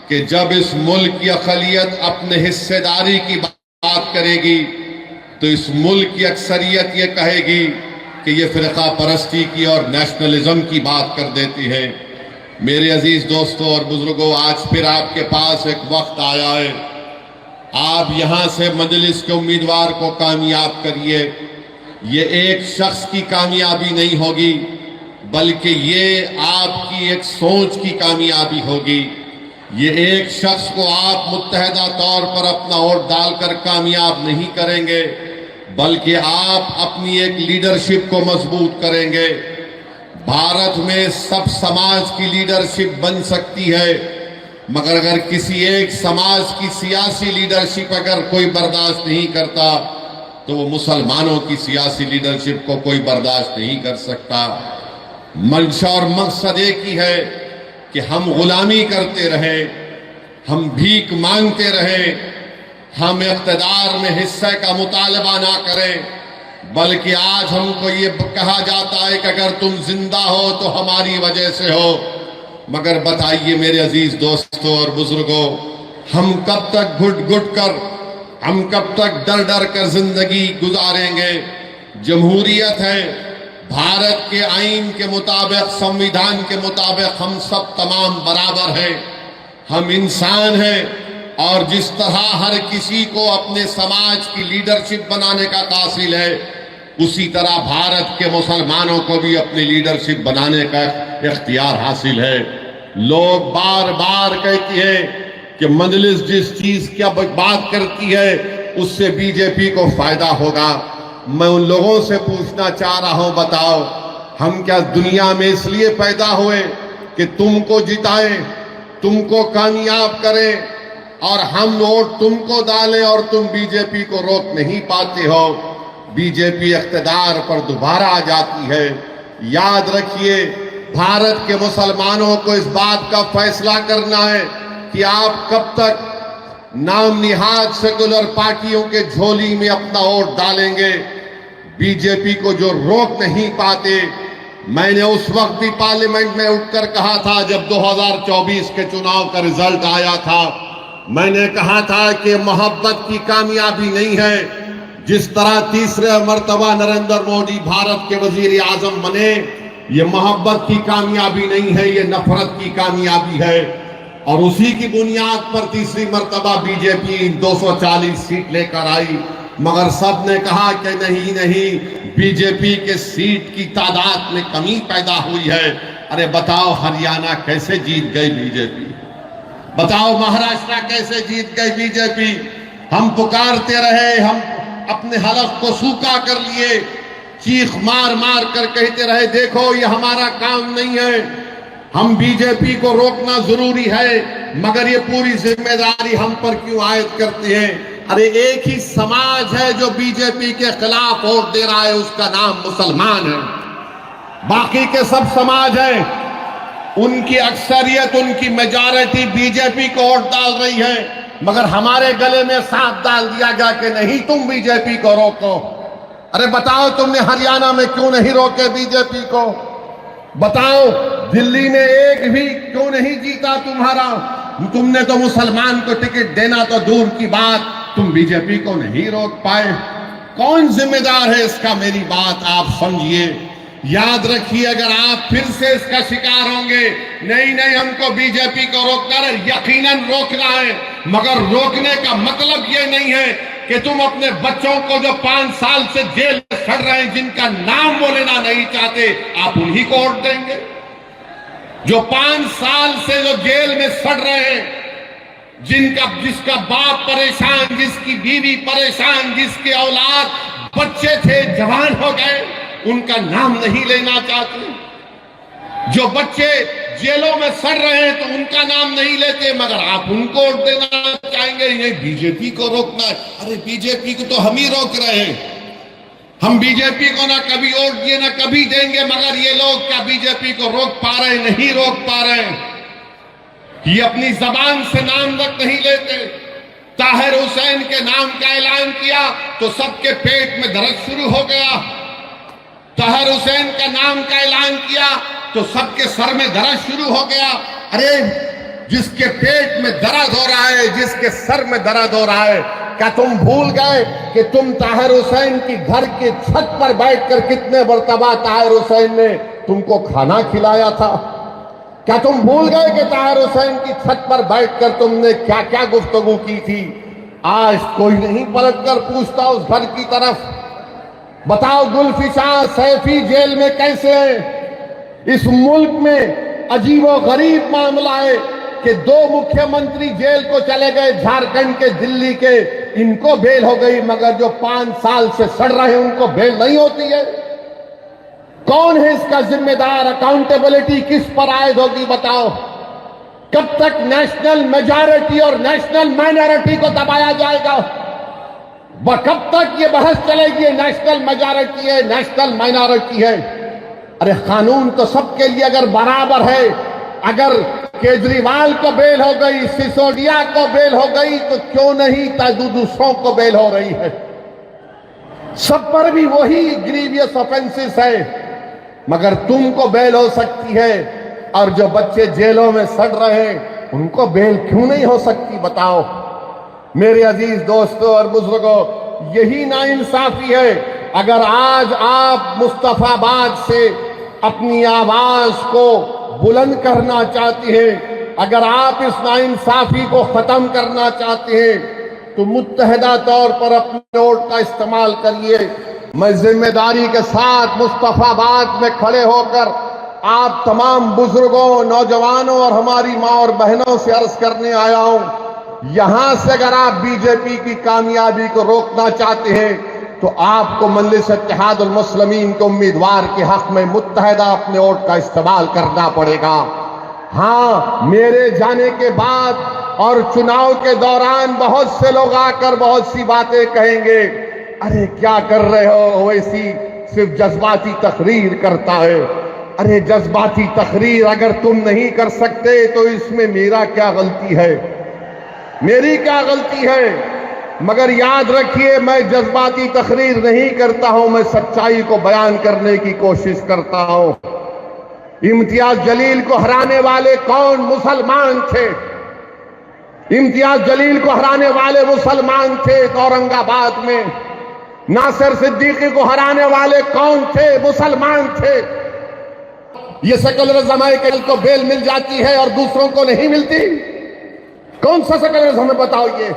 कि जब इस मुल्क की अक़लियत अपने हिस्सेदारी की बात करेगी तो इस मुल्क की अक्सरियत ये कहेगी कि ये फ़िरक़ा परस्ती की और नेशनलिज्म की बात कर देती है। मेरे अजीज़ दोस्तों और बुजुर्गों, आज फिर आपके पास एक वक्त आया है। आप यहाँ से मजलिस के उम्मीदवार को कामयाब करिए। ये एक शख्स की कामयाबी नहीं होगी, बल्कि ये आपकी एक सोच की कामयाबी होगी। ये एक शख्स को आप मुत्तहदा तौर पर अपना वोट डालकर कामयाब नहीं करेंगे, बल्कि आप अपनी एक लीडरशिप को मजबूत करेंगे। भारत में सब समाज की लीडरशिप बन सकती है, मगर अगर किसी एक समाज की सियासी लीडरशिप अगर कोई बर्दाश्त नहीं करता तो वो मुसलमानों की सियासी लीडरशिप को कोई बर्दाश्त नहीं कर सकता। मंशा और मकसद एक ही है कि हम गुलामी करते रहे, हम भीख मांगते रहे, हम इक़्तिदार में हिस्से का मुतालबा ना करें, बल्कि आज हमको ये कहा जाता है कि अगर तुम जिंदा हो तो हमारी वजह से हो। मगर बताइए मेरे अजीज दोस्तों और बुजुर्गों, हम कब तक घुट घुट कर, हम कब तक डर डर कर जिंदगी गुजारेंगे? जमहूरियत है, भारत के आईन के मुताबिक, संविधान के मुताबिक हम सब तमाम बराबर हैं, हम इंसान हैं, और जिस तरह हर किसी को अपने समाज की लीडरशिप बनाने का कासिल है, उसी तरह भारत के मुसलमानों को भी अपनी लीडरशिप बनाने का इख्तियार हासिल है। लोग बार बार कहती है कि मजलिस जिस चीज की बात करती है उससे बीजेपी को फायदा होगा। मैं उन लोगों से पूछना चाह रहा हूं, बताओ हम क्या दुनिया में इसलिए पैदा हुए कि तुमको जिताएं, तुमको कामयाब करें, और हम वोट तुमको डालें और तुम बीजेपी को रोक नहीं पाते हो? बीजेपी इख्तिदार पर दोबारा आ जाती है। याद रखिए, भारत के मुसलमानों को इस बात का फैसला करना है कि आप कब तक नाम निहाद सेकुलर पार्टियों के झोली में अपना वोट डालेंगे। बीजेपी को जो रोक नहीं पाते, मैंने उस वक्त भी पार्लियामेंट में उठकर कहा था जब 2024 के चुनाव का रिजल्ट आया था, मैंने कहा था कि मोहब्बत की कामयाबी नहीं है। जिस तरह तीसरे मर्तबा नरेंद्र मोदी भारत के वजीर आजम बने, ये मोहब्बत की कामयाबी नहीं है, ये नफरत की कामयाबी है। और उसी की बुनियाद पर तीसरी मर्तबा बीजेपी 240 सीट लेकर आई। मगर सब ने कहा कि नहीं नहीं, बीजेपी के सीट की तादाद में कमी पैदा हुई है। अरे बताओ हरियाणा कैसे जीत गई बीजेपी? बताओ महाराष्ट्र कैसे जीत गई बीजेपी? हम पुकारते रहे, हम अपने हलफ को सूखा कर लिए, चीख मार मार कर कहते रहे देखो ये हमारा काम नहीं है, हम बीजेपी को रोकना जरूरी है, मगर ये पूरी जिम्मेदारी हम पर क्यों आयद करते हैं? अरे एक ही समाज है जो बीजेपी के खिलाफ वोट दे रहा है, उसका नाम मुसलमान है। बाकी के सब समाज है, उनकी अक्सरियत, उनकी मेजॉरिटी बीजेपी को वोट डाल रही है, मगर हमारे गले में सांप डाल दिया गया कि नहीं तुम बीजेपी को रोको। अरे बताओ तुमने हरियाणा में क्यों नहीं रोके बीजेपी को? बताओ दिल्ली में एक भी क्यों नहीं जीता तुम्हारा? तुमने तो मुसलमान को टिकट देना तो दूर की बात, तुम बीजेपी को नहीं रोक पाए। कौन जिम्मेदार है इसका? मेरी बात आप समझिए। याद रखिए, अगर आप फिर से इसका शिकार होंगे, नहीं नहीं हमको बीजेपी को रोकना है, यकीनन रोकना है, मगर रोकने का मतलब ये नहीं है कि तुम अपने बच्चों को जो 5 साल से जेल में सड़ रहे हैं, जिनका नाम वो लेना नहीं चाहते, आप उन्हीं को वोट देंगे? जो 5 साल से जो जेल में सड़ रहे हैं, जिसका बाप परेशान, जिसकी बीवी परेशान, जिसके औलाद बच्चे थे जवान हो गए, उनका नाम नहीं लेना चाहते। जो बच्चे जेलों में सड़ रहे हैं तो उनका नाम नहीं लेते, मगर आप उनको वोट देना चाहेंगे। ये बीजेपी को रोकना है। अरे बीजेपी को तो हम ही रोक रहे हैं। हम बीजेपी को ना कभी वोट दिए ना कभी देंगे, मगर ये लोग क्या बीजेपी को रोक पा रहे हैं? नहीं रोक पा रहे हैं। ये अपनी जबान से नाम तक नहीं लेते। ताहिर हुसैन के नाम का ऐलान किया तो सबके पेट में दर्द शुरू हो गया। ताहिर हुसैन का नाम का ऐलान किया तो सबके सर में दर्द शुरू हो गया। अरे जिसके पेट में दर्द हो रहा है, जिसके सर में दर्द हो रहा है, क्या तुम भूल गए कि तुम ताहिर हुसैन की घर के छत पर बैठकर कितने मरतबा ताहिर हुसैन ने तुमको खाना खिलाया था? क्या तुम भूल गए कि ताहिर हुसैन की छत पर बैठकर तुमने क्या क्या गुफ्तगू की थी? आज कोई नहीं पलटकर पूछता उस घर की तरफ। बताओ जुल्फिकार सैफी जेल में कैसे है? इस मुल्क में अजीबो गरीब मामला है कि 2 मुख्यमंत्री जेल को चले गए, झारखंड के, दिल्ली के, इनको बेल हो गई, मगर जो 5 साल से सड़ रहे उनको बेल नहीं होती है। कौन है इसका जिम्मेदार? अकाउंटेबिलिटी किस पर आयद होगी? बताओ। कब तक नेशनल मेजॉरिटी और नेशनल माइनॉरिटी को दबाया जाएगा? कब तक ये बहस चलेगी? नेशनल मेजॉरिटी है, नेशनल माइनॉरिटी है। अरे कानून तो सबके लिए अगर बराबर है, अगर केजरीवाल को बेल हो गई, सिसोदिया को बेल हो गई, तो क्यों नहीं दूसरों को बेल हो रही है? सब पर भी वही ग्रीवियस ऑफेंसेस है, मगर तुमको बेल हो सकती है और जो बच्चे जेलों में सड़ रहे हैं उनको बेल क्यों नहीं हो सकती? बताओ। मेरे अजीज दोस्तों और बुजुर्गों, यही नाइंसाफी है। अगर आज आप मुस्तफाबाद से अपनी आवाज को बुलंद करना चाहते हैं, अगर आप इस नाइंसाफी को खत्म करना चाहते हैं, तो मुत्तहदा तौर पर अपने वोट का इस्तेमाल करिए। मैं जिम्मेदारी के साथ मुस्तफाबाद में खड़े होकर आप तमाम बुजुर्गों, नौजवानों और हमारी माँ और बहनों से अर्ज करने आया हूं, यहां से अगर आप बीजेपी की कामयाबी को रोकना चाहते हैं तो आपको मजलिस इत्तेहादुल मुस्लिमीन के उम्मीदवार के हक में मुत्तहदा अपने वोट का इस्तेमाल करना पड़ेगा। हाँ, मेरे जाने के बाद और चुनाव के दौरान बहुत से लोग आकर बहुत सी बातें कहेंगे, अरे क्या कर रहे हो, वैसी सिर्फ जज्बाती तकरीर करता है। अरे जज्बाती तकरीर अगर तुम नहीं कर सकते तो इसमें मेरा क्या गलती है? मेरी क्या गलती है? मगर याद रखिए, मैं जज्बाती तकरीर नहीं करता हूं, मैं सच्चाई को बयान करने की कोशिश करता हूं। इम्तियाज जलील को हराने वाले कौन? मुसलमान थे। इम्तियाज जलील को हराने वाले मुसलमान थे औरंगाबाद में। नासिर सिद्दीकी को हराने वाले कौन थे? मुसलमान थे। ये सेकुलरिज्म है कि को बेल मिल जाती है और दूसरों को नहीं मिलती? कौन सा सेकुलरिज्म है बताओ ये?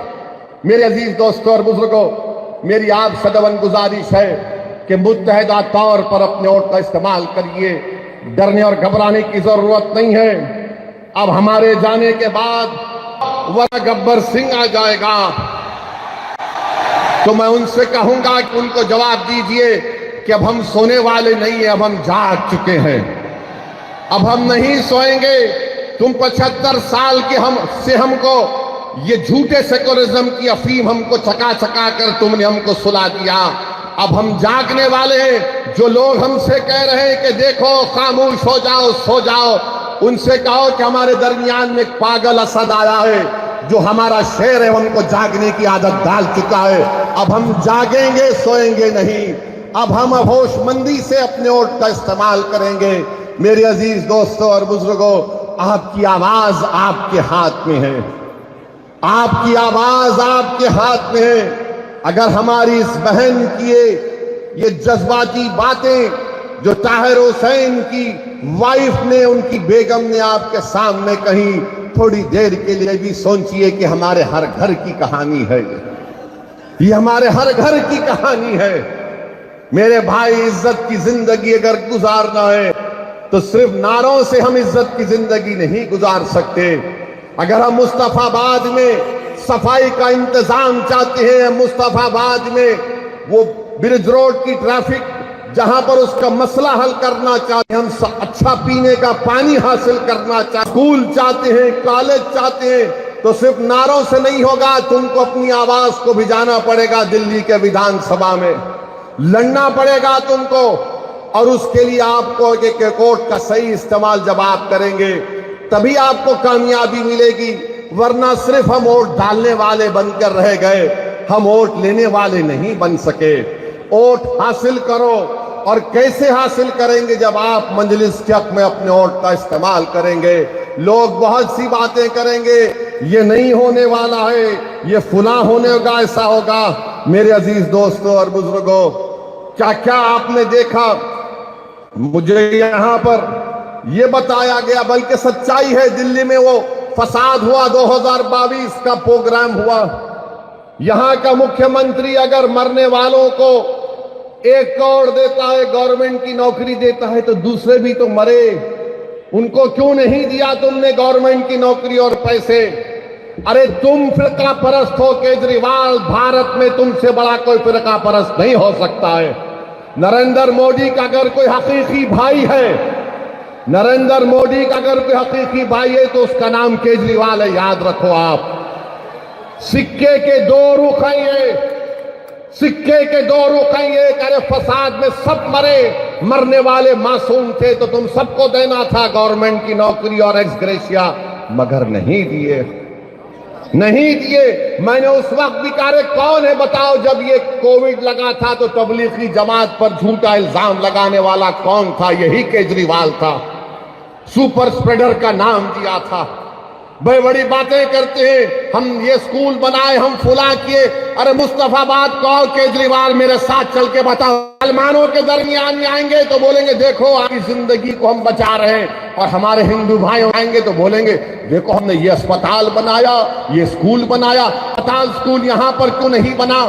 मेरे अजीज दोस्तों और बुजुर्गों, मेरी आप सदवन गुजारिश है कि मुत्तहदा तौर पर अपने वोट का इस्तेमाल करिए। डरने और घबराने की जरूरत नहीं है। अब हमारे जाने के बाद वह गब्बर सिंह आ जाएगा तो मैं उनसे कहूंगा कि उनको जवाब दीजिए कि अब हम सोने वाले नहीं है, अब हम जाग चुके हैं, अब हम नहीं सोएंगे। तुम 75 साल के हमको ये झूठे सेकुलरिज्म की अफीम हमको चका चका कर तुमने हमको सुला दिया। अब हम जागने वाले हैं। जो लोग हमसे कह रहे हैं कि देखो खामोश हो जाओ, सो जाओ, उनसे कहो कि हमारे दरमियान में एक पागल असद आया है जो हमारा शेर है, हमको जागने की आदत डाल चुका है। अब हम जागेंगे, सोएंगे नहीं। अब हम होशमंदी से अपने वोट का इस्तेमाल करेंगे। मेरे अजीज दोस्तों और बुजुर्गों, आपकी आवाज आपके हाथ में है। आपकी आवाज आपके हाथ में है। अगर हमारी इस बहन की ये जज्बाती बातें जो ताहिर हुसैन की वाइफ ने, उनकी बेगम ने आपके सामने कही, थोड़ी देर के लिए भी सोचिए कि हमारे हर घर की कहानी है ये हमारे हर घर की कहानी है। मेरे भाई, इज्जत की जिंदगी अगर गुजारना है तो सिर्फ नारों से हम इज्जत की जिंदगी नहीं गुजार सकते। अगर हम मुस्तफाबाद में सफाई का इंतजाम चाहते हैं, मुस्तफाबाद में वो ब्रिज रोड की ट्रैफिक जहां पर उसका मसला हल करना चाहते हैं, हम अच्छा पीने का पानी हासिल करना चाहते, स्कूल चाहते हैं, कॉलेज चाहते हैं, तो सिर्फ नारों से नहीं होगा। तुमको अपनी आवाज को भिजाना पड़ेगा। दिल्ली के विधानसभा में लड़ना पड़ेगा तुमको, और उसके लिए आपको एक कोर्ट का सही इस्तेमाल जब आप करेंगे तभी आपको कामयाबी मिलेगी। वरना सिर्फ हम वोट डालने वाले बनकर रह गए, हम वोट लेने वाले नहीं बन सके। वोट हासिल करो। और कैसे हासिल करेंगे? जब आप मजलिस के हक में अपने वोट का इस्तेमाल करेंगे। लोग बहुत सी बातें करेंगे, ये नहीं होने वाला है, ये फुला होने होगा, ऐसा होगा। मेरे अजीज दोस्तों और बुजुर्गों, क्या क्या आपने देखा? मुझे यहां पर यह बताया गया, बल्कि सच्चाई है, दिल्ली में वो फसाद हुआ, 2022 का प्रोग्राम हुआ। यहां का मुख्यमंत्री अगर मरने वालों को 1 करोड़ देता है, गवर्नमेंट की नौकरी देता है, तो दूसरे भी तो मरे। उनको क्यों नहीं दिया तुमने गवर्नमेंट की नौकरी और पैसे? अरे तुम फिरका परस्त हो केजरीवाल, भारत में तुमसे बड़ा कोई फिरका परस्त नहीं हो सकता है। नरेंद्र मोदी का अगर कोई हकीकी भाई है, नरेंद्र मोदी का अगर कोई हकीकी भाई है, तो उसका नाम केजरीवाल है, याद रखो आप। सिक्के के 2 रुख हैं ये, सिक्के के 2 रुख हैं ये। अरे फसाद में सब मरे, मरने वाले मासूम थे, तो तुम सबको देना था गवर्नमेंट की नौकरी और एक्स ग्रेशिया, मगर नहीं दिए, नहीं दिए। मैंने उस वक्त भी कहा, कौन है बताओ, जब ये कोविड लगा था तो तबलीगी जमात पर झूठा इल्जाम लगाने वाला कौन था? यही केजरीवाल था। सुपर स्प्रेडर का नाम दिया था। बड़ी बड़ी बातें करते हैं, हम ये स्कूल बनाए, हम फुला किए। अरे मुस्तफाबाद कहो, केजरीवाल मेरे साथ चल के बताओ। मुसलमानों के दरमियान आएंगे तो बोलेंगे देखो आपकी जिंदगी को हम बचा रहे हैं, और हमारे हिंदू भाई आएंगे तो बोलेंगे देखो हमने ये अस्पताल बनाया, ये स्कूल बनाया। अस्पताल स्कूल यहां पर क्यों नहीं बना?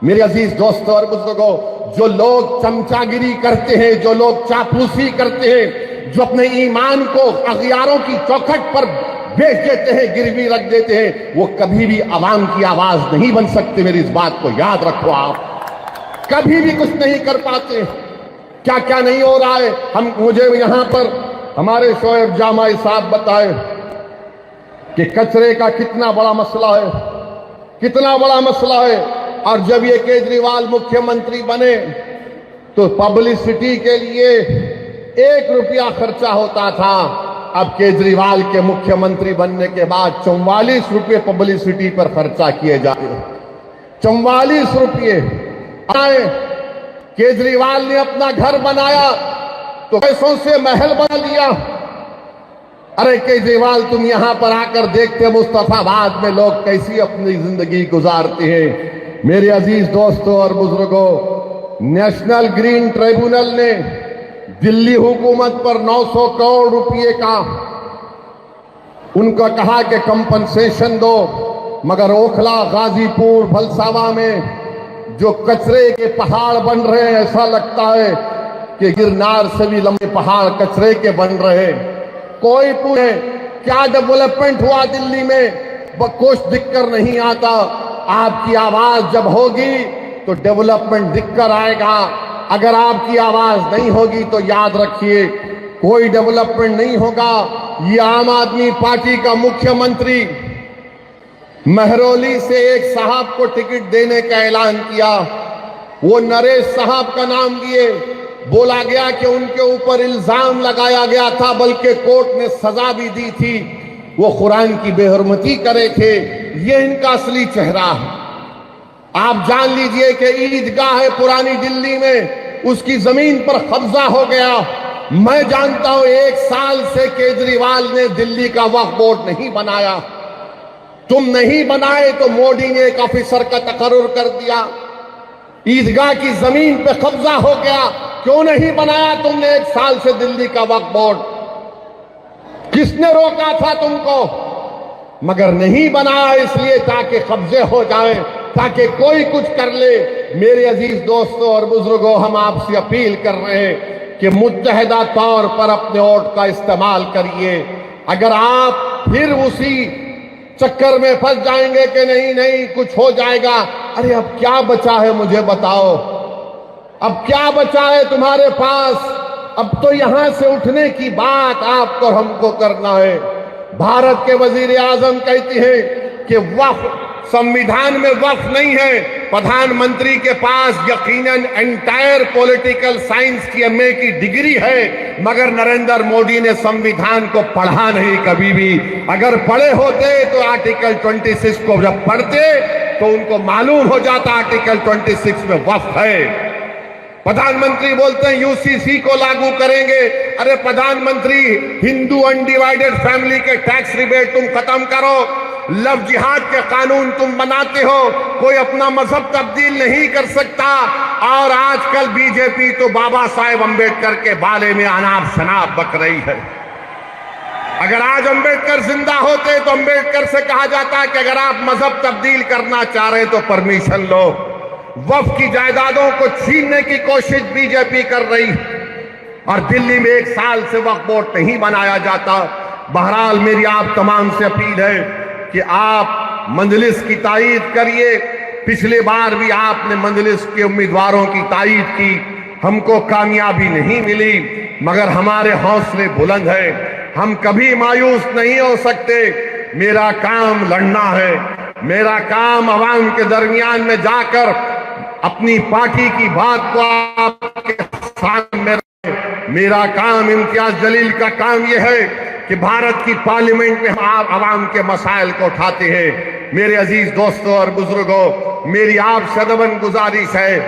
मेरे अजीज दोस्तों और बुजुर्गों, जो लोग चमचागिरी करते हैं, जो लोग चापलूसी करते हैं, जो अपने ईमान को अगियारों की चौखट पर बेच देते हैं, गिरवी रख देते हैं, वो कभी भी आवाम की आवाज नहीं बन सकते। मेरी इस बात को याद रखो, आप कभी भी कुछ नहीं कर पाते। क्या क्या नहीं हो रहा है, हम मुझे यहां पर हमारे शोएब जामाई साहब बताए कि कचरे का कितना बड़ा मसला है, कितना बड़ा मसला है। और जब ये केजरीवाल मुख्यमंत्री बने तो पब्लिसिटी के लिए 1 रुपया खर्चा होता था। अब केजरीवाल के मुख्यमंत्री बनने के बाद 44 रुपये पब्लिसिटी पर खर्चा किए जाते हैं। 44 रुपये। केजरीवाल ने अपना घर बनाया तो पैसों से महल बना लिया। अरे केजरीवाल, तुम यहां पर आकर देखते मुस्तफाबाद में लोग कैसी अपनी जिंदगी गुजारते हैं। मेरे अजीज दोस्तों और बुजुर्गों, नेशनल ग्रीन ट्रिब्यूनल ने दिल्ली हुकूमत पर 900 करोड़ रुपए का उनका कहा कि कंपनसेशन दो, मगर ओखला, गाजीपुर, भलसावा में जो कचरे के पहाड़ बन रहे हैं, ऐसा लगता है कि गिरनार से भी लंबे पहाड़ कचरे के बन रहे हैं। कोई पूछे क्या डेवलपमेंट हुआ दिल्ली में, कुछ दिक्कत नहीं आता। आपकी आवाज जब होगी तो डेवलपमेंट दिक्कत आएगा। अगर आपकी आवाज नहीं होगी तो याद रखिए कोई डेवलपमेंट नहीं होगा। ये आम आदमी पार्टी का मुख्यमंत्री महरौली से एक साहब को टिकट देने का ऐलान किया। वो नरेश साहब का नाम दिए। बोला गया कि उनके ऊपर इल्जाम लगाया गया था, बल्कि कोर्ट ने सजा भी दी थी, वो कुरान की बेहरमती करे थे। ये इनका असली चेहरा है। आप जान लीजिए कि ईदगाह है पुरानी दिल्ली में, उसकी जमीन पर कब्जा हो गया। मैं जानता हूं 1 साल से केजरीवाल ने दिल्ली का वक्फ बोर्ड नहीं बनाया। तुम नहीं बनाए तो मोदी ने एक ऑफिसर का तकर्रुर कर दिया। ईदगाह की जमीन पे कब्जा हो गया, क्यों नहीं बनाया तुमने 1 साल से दिल्ली का वक्फ बोर्ड? किसने रोका था तुमको? मगर नहीं बनाया इसलिए ताकि कब्जे हो जाए, ताकि कोई कुछ कर ले। मेरे अजीज दोस्तों और बुजुर्गों, हम आपसे अपील कर रहे हैं कि मुत्तहदा तौर पर अपने वोट का इस्तेमाल करिए। अगर आप फिर उसी चक्कर में फंस जाएंगे कि नहीं नहीं कुछ हो जाएगा, अरे अब क्या बचा है मुझे बताओ, अब क्या बचा है तुम्हारे पास? अब तो यहां से उठने की बात आपको हमको करना है। भारत के वजीर आजम कहते हैं कि वक्फ संविधान में वक्फ नहीं है। प्रधानमंत्री के पास यकीनन एंटायर पॉलिटिकल साइंस की एमए की डिग्री है, मगर नरेंद्र मोदी ने संविधान को पढ़ा नहीं कभी भी। अगर पढ़े होते तो आर्टिकल 26 को जब पढ़ते तो उनको मालूम हो जाता आर्टिकल 26 में वक्फ है। प्रधानमंत्री बोलते हैं यूसीसी को लागू करेंगे। अरे प्रधानमंत्री, हिंदू अनडिवाइडेड फैमिली के टैक्स रिबेट तुम खत्म करो, लव जिहाद के कानून तुम बनाते हो, कोई अपना मजहब तब्दील नहीं कर सकता। और आजकल बीजेपी तो बाबा साहेब अंबेडकर के बारे में अनाप शनाप बक रही है। अगर आज अंबेडकर जिंदा होते तो अंबेडकर से कहा जाता कि अगर आप मजहब तब्दील करना चाह रहे तो परमिशन लो। वक्फ की जायदादों को छीनने की कोशिश बीजेपी कर रही, और दिल्ली में 1 साल से वक्फ बोर्ड नहीं बनाया जाता। बहरहाल मेरी आप तमाम से अपील है कि आप मंजलिस की तायीद करिए। पिछले बार भी आपने मंजलिस के उम्मीदवारों की तायीद की, हमको कामयाबी नहीं मिली, मगर हमारे हौसले बुलंद है, हम कभी मायूस नहीं हो सकते। मेरा काम लड़ना है, मेरा काम अवाम के दरमियान में जाकर अपनी पार्टी की बात को आपके सामने रखें। मेरा काम, इम्तियाज जलील का काम यह है कि भारत की पार्लियामेंट में हम आवाम के मसाइल को उठाते हैं। मेरे अजीज दोस्तों और बुजुर्गों, मेरी आपसे अदबन गुजारिश है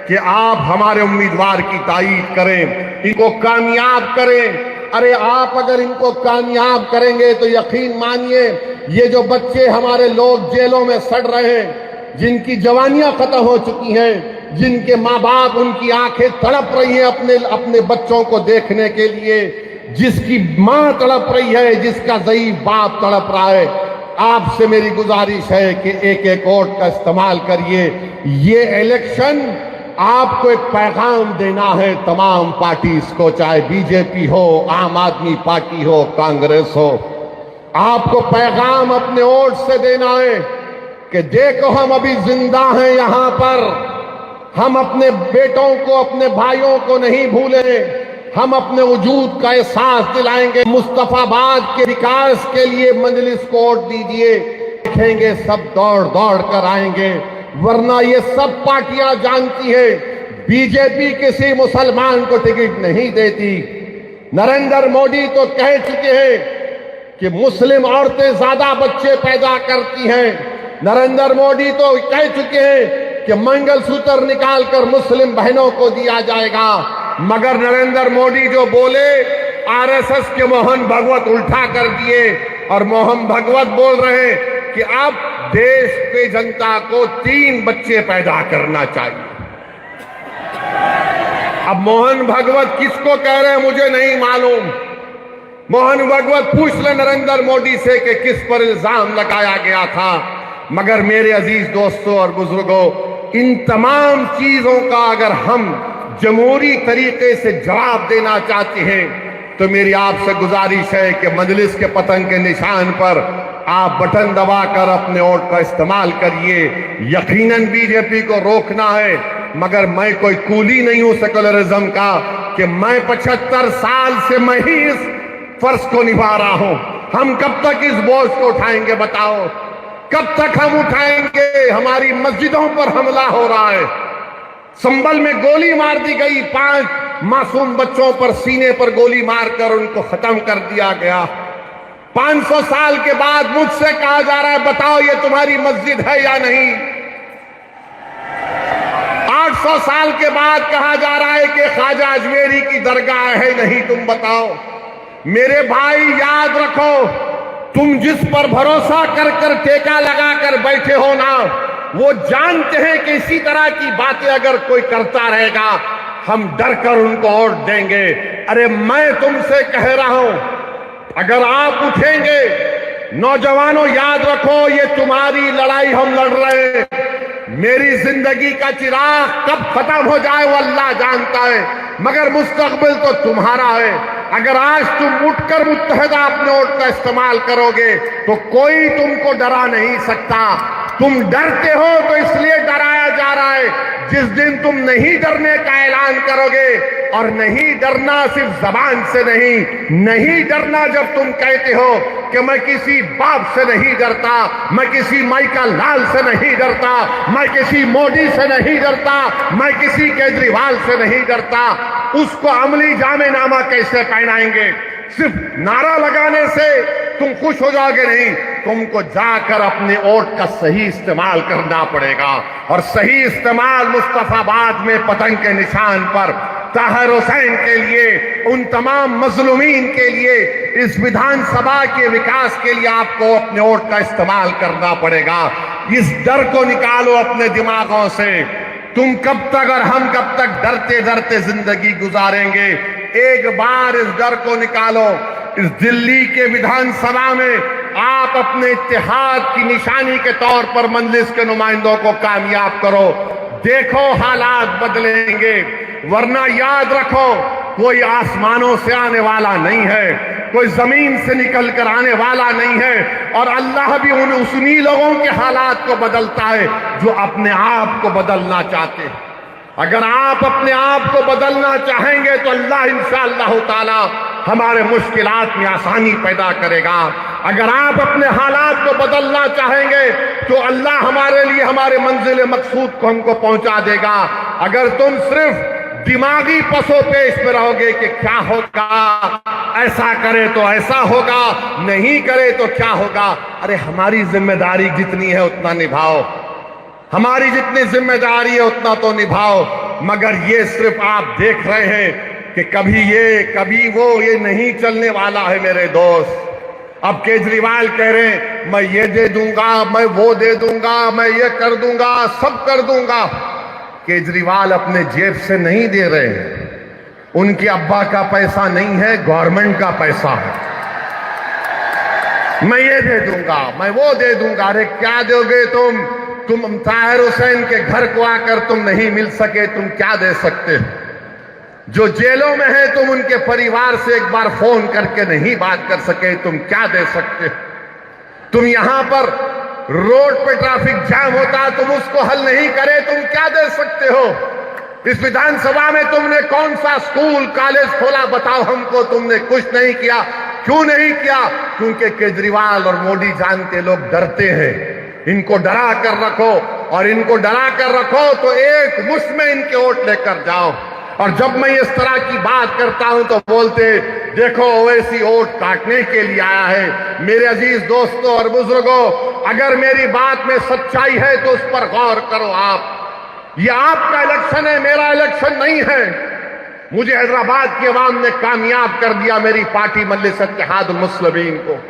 कि आप हमारे उम्मीदवार की तायीद करें, इनको कामयाब करें। अरे आप अगर इनको कामयाब करेंगे तो यकीन मानिए, ये जो बच्चे हमारे लोग जेलों में सड़ रहे हैं, जिनकी जवानियां खत्म हो चुकी हैं, जिनके माँ बाप, उनकी आंखें तड़प रही हैं अपने बच्चों को देखने के लिए, जिसकी माँ तड़प रही है, जिसका ज़ईफ बाप तड़प रहा है, आपसे मेरी गुजारिश है कि एक एक वोट का इस्तेमाल करिए। ये इलेक्शन आपको एक पैगाम देना है तमाम पार्टीज को, चाहे बीजेपी हो, आम आदमी पार्टी हो, कांग्रेस हो। आपको पैगाम अपने वोट से देना है कि देखो हम अभी जिंदा हैं यहाँ पर, हम अपने बेटों को, अपने भाइयों को नहीं भूले, हम अपने वजूद का एहसास दिलाएंगे। मुस्तफाबाद के विकास के लिए मजलिस को वोट दीजिए, देखेंगे सब दौड़ दौड़ कर आएंगे। वरना ये सब पार्टियां जानती है बीजेपी किसी मुसलमान को टिकट नहीं देती। नरेंद्र मोदी तो कह चुके हैं कि मुस्लिम औरतें ज्यादा बच्चे पैदा करती हैं। नरेंद्र मोदी तो कह चुके हैं कि मंगलसूत्र निकालकर मुस्लिम बहनों को दिया जाएगा। मगर नरेंद्र मोदी जो बोले, आरएसएस के मोहन भगवत उल्टा कर दिए, और मोहन भगवत बोल रहे हैं कि अब देश की जनता को 3 बच्चे पैदा करना चाहिए। अब मोहन भगवत किसको कह रहे हैं मुझे नहीं मालूम। मोहन भगवत पूछ ले नरेंद्र मोदी से कि किस पर इल्जाम लगाया गया था। मगर मेरे अजीज दोस्तों और बुजुर्गों, इन तमाम चीजों का अगर हम जमहूरी तरीके से जवाब देना चाहते हैं तो मेरी आपसे गुजारिश है कि मजलिस के पतन के निशान पर आप बटन दबाकर अपने वोट का इस्तेमाल करिए। यकीनन बीजेपी को रोकना है, मगर मैं कोई कूली नहीं हूं सेकुलरिज्म का कि मैं 75 साल से मैं ही इस फर्ज को निभा रहा हूं। हम कब तक इस बोझ को उठाएंगे बताओ? कब तक हम उठाएंगे? हमारी मस्जिदों पर हमला हो रहा है, संभल में गोली मार दी गई, 5 मासूम बच्चों पर सीने पर गोली मारकर उनको खत्म कर दिया गया। 500 साल के बाद मुझसे कहा जा रहा है बताओ ये तुम्हारी मस्जिद है या नहीं। 800 साल के बाद कहा जा रहा है कि ख्वाजा अजमेरी की दरगाह है नहीं, तुम बताओ। मेरे भाई याद रखो, तुम जिस पर भरोसा कर कर टेका लगा कर बैठे हो ना, वो जानते हैं कि इसी तरह की बातें अगर कोई करता रहेगा हम डर कर उनको वोट देंगे। अरे मैं तुमसे कह रहा हूं, अगर आप उठेंगे, नौजवानों याद रखो ये तुम्हारी लड़ाई हम लड़ रहे हैं। मेरी जिंदगी का चिराग कब खत्म हो जाए वो अल्लाह जानता है, मगर मुस्तकबिल तो तुम्हारा है। अगर आज तुम उठकर मुत्तहदा अपने वोट का इस्तेमाल करोगे तो कोई तुमको डरा नहीं सकता। तुम डरते हो तो इसलिए डराया जा रहा है। जिस दिन तुम नहीं डरने का ऐलान करोगे, और नहीं डरना सिर्फ जबान से नहीं डरना जब तुम कहते हो कि मैं किसी बाप से नहीं डरता, मैं किसी माइकल लाल से नहीं डरता, मैं किसी मोदी से नहीं डरता, मैं किसी केजरीवाल से नहीं डरता, उसको अमली जामेनामा कैसे पहनाएंगे? सिर्फ नारा लगाने से तुम खुश हो जाओगे नहीं, तुमको जाकर अपने वोट का सही इस्तेमाल करना पड़ेगा। और सही इस्तेमाल मुस्तफाबाद में पतंग के निशान पर ताहिर हुसैन के लिए, उन तमाम मजलूमीन के लिए, इस विधानसभा के विकास के लिए आपको अपने वोट का इस्तेमाल करना पड़ेगा। इस डर को निकालो अपने दिमागों से। तुम कब तक और हम कब तक डरते डरते जिंदगी गुजारेंगे? एक बार इस डर को निकालो। इस दिल्ली के विधानसभा में आप अपने इत्तेहाद की निशानी के तौर पर मजलिस के नुमाइंदों को कामयाब करो। देखो हालात बदलेंगे, वरना याद रखो कोई आसमानों से आने वाला नहीं है, कोई जमीन से निकल कर आने वाला नहीं है। और अल्लाह भी उन्हीं लोगों के हालात को बदलता है जो अपने आप को बदलना चाहते हैं। अगर आप अपने आप को बदलना चाहेंगे तो अल्लाह इंशाअल्लाह ताला हमारे मुश्किलात में आसानी पैदा करेगा। अगर आप अपने हालात को बदलना चाहेंगे तो अल्लाह हमारे लिए हमारे मंजिल मकसूद को हमको पहुंचा देगा। अगर तुम सिर्फ दिमागी पसो पेश में रहोगे कि क्या होगा, ऐसा करे तो ऐसा होगा, नहीं करे तो क्या होगा, अरे हमारी जिम्मेदारी जितनी है उतना निभाओ, हमारी जितनी जिम्मेदारी है उतना तो निभाओ। मगर ये सिर्फ आप देख रहे हैं कि कभी ये कभी वो, ये नहीं चलने वाला है मेरे दोस्त। अब केजरीवाल कह रहे हैं मैं ये दे दूंगा, मैं वो दे दूंगा, मैं ये कर दूंगा, सब कर दूंगा। केजरीवाल अपने जेब से नहीं दे रहे हैं, उनके अब्बा का पैसा नहीं है, गवर्नमेंट का पैसा है। मैं ये दे दूंगा, मैं वो दे दूंगा। अरे क्या दोगे तुम ताहिर हुसैन के घर को आकर तुम नहीं मिल सके, तुम क्या दे सकते हो? जो जेलों में है तुम उनके परिवार से एक बार फोन करके नहीं बात कर सके, तुम क्या दे सकते हो? तुम यहां पर रोड पे ट्रैफिक जाम होता, तुम उसको हल नहीं करे, तुम क्या दे सकते हो? इस विधानसभा में तुमने कौन सा स्कूल कॉलेज खोला बताओ हमको? तुमने कुछ नहीं किया। क्यों नहीं किया? क्योंकि केजरीवाल और मोदी जानते लोग डरते हैं। इनको डरा कर रखो, और इनको डरा कर रखो तो एक मुश्त में इनके वोट लेकर जाओ। और जब मैं इस तरह की बात करता हूं तो बोलते देखो ओवैसी वोट काटने के लिए आया है। मेरे अजीज दोस्तों और बुजुर्गों, अगर मेरी बात में सच्चाई है तो उस पर गौर करो। आप, ये आपका इलेक्शन है, मेरा इलेक्शन नहीं है। मुझे हैदराबाद की अवाम ने कामयाब कर दिया, मेरी पार्टी मजलिस इत्तेहादुल मुस्लिमीन को।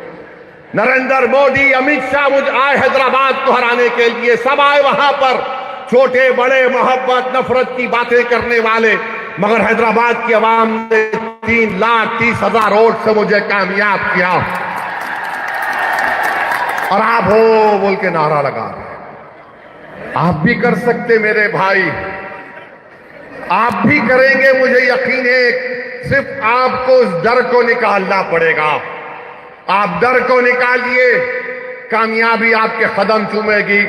नरेंद्र मोदी, अमित शाह मुझे आए हैदराबाद को हराने के लिए, सब आए वहां पर, छोटे बड़े, मोहब्बत नफरत की बातें करने वाले। मगर हैदराबाद की आवाम ने 3,30,000 वोट से मुझे कामयाब किया। और आप हो बोल के नारा लगा रहे। आप भी कर सकते मेरे भाई, आप भी करेंगे, मुझे यकीन है। सिर्फ आपको उस डर को निकालना पड़ेगा। आप डर को निकालिए, कामयाबी आपके कदम चूमेगी।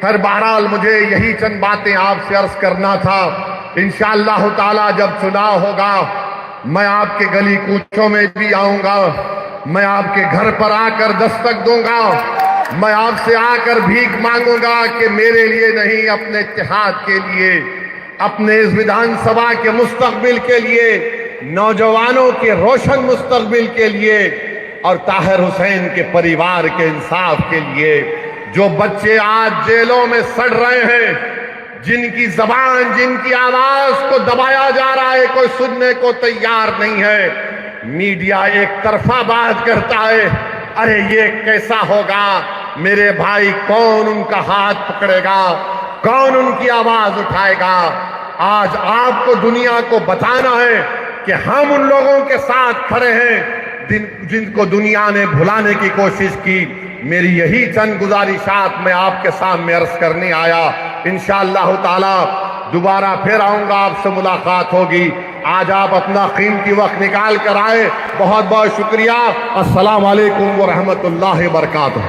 हर बहरहाल मुझे यही चंद बातें आपसे अर्ज करना था। इंशाअल्लाह ताला जब चुनाव होगा, मैं आपके गली कूचों में भी आऊंगा, मैं आपके घर पर आकर दस्तक दूंगा, मैं आपसे आकर भीख मांगूंगा कि मेरे लिए नहीं, अपने इत्तेहाद के लिए, अपने इस विधानसभा के मुस्तकबिल के लिए, नौजवानों के रोशन मुस्तकबिल के लिए, और ताहिर हुसैन के परिवार के इंसाफ के लिए। जो बच्चे आज जेलों में सड़ रहे हैं, जिनकी जबान, जिनकी आवाज को दबाया जा रहा है, कोई सुनने को तैयार नहीं है। मीडिया एक तरफा बात करता है, अरे ये कैसा होगा मेरे भाई, कौन उनका हाथ पकड़ेगा, कौन उनकी आवाज उठाएगा? आज आपको दुनिया को बताना है कि हम उन लोगों के साथ खड़े हैं जिनको दुनिया ने भुलाने की कोशिश की। मेरी यही चंद गुजारिशात मैं आपके सामने अर्ज करने आया। इंशाअल्लाह ताला दोबारा फिर आऊंगा, आपसे मुलाकात होगी। आज आप अपना कीमती वक्त निकाल कर आए, बहुत बहुत शुक्रिया। अस्सलाम वालेकुम व रहमतुल्लाहि व बरकातुहू।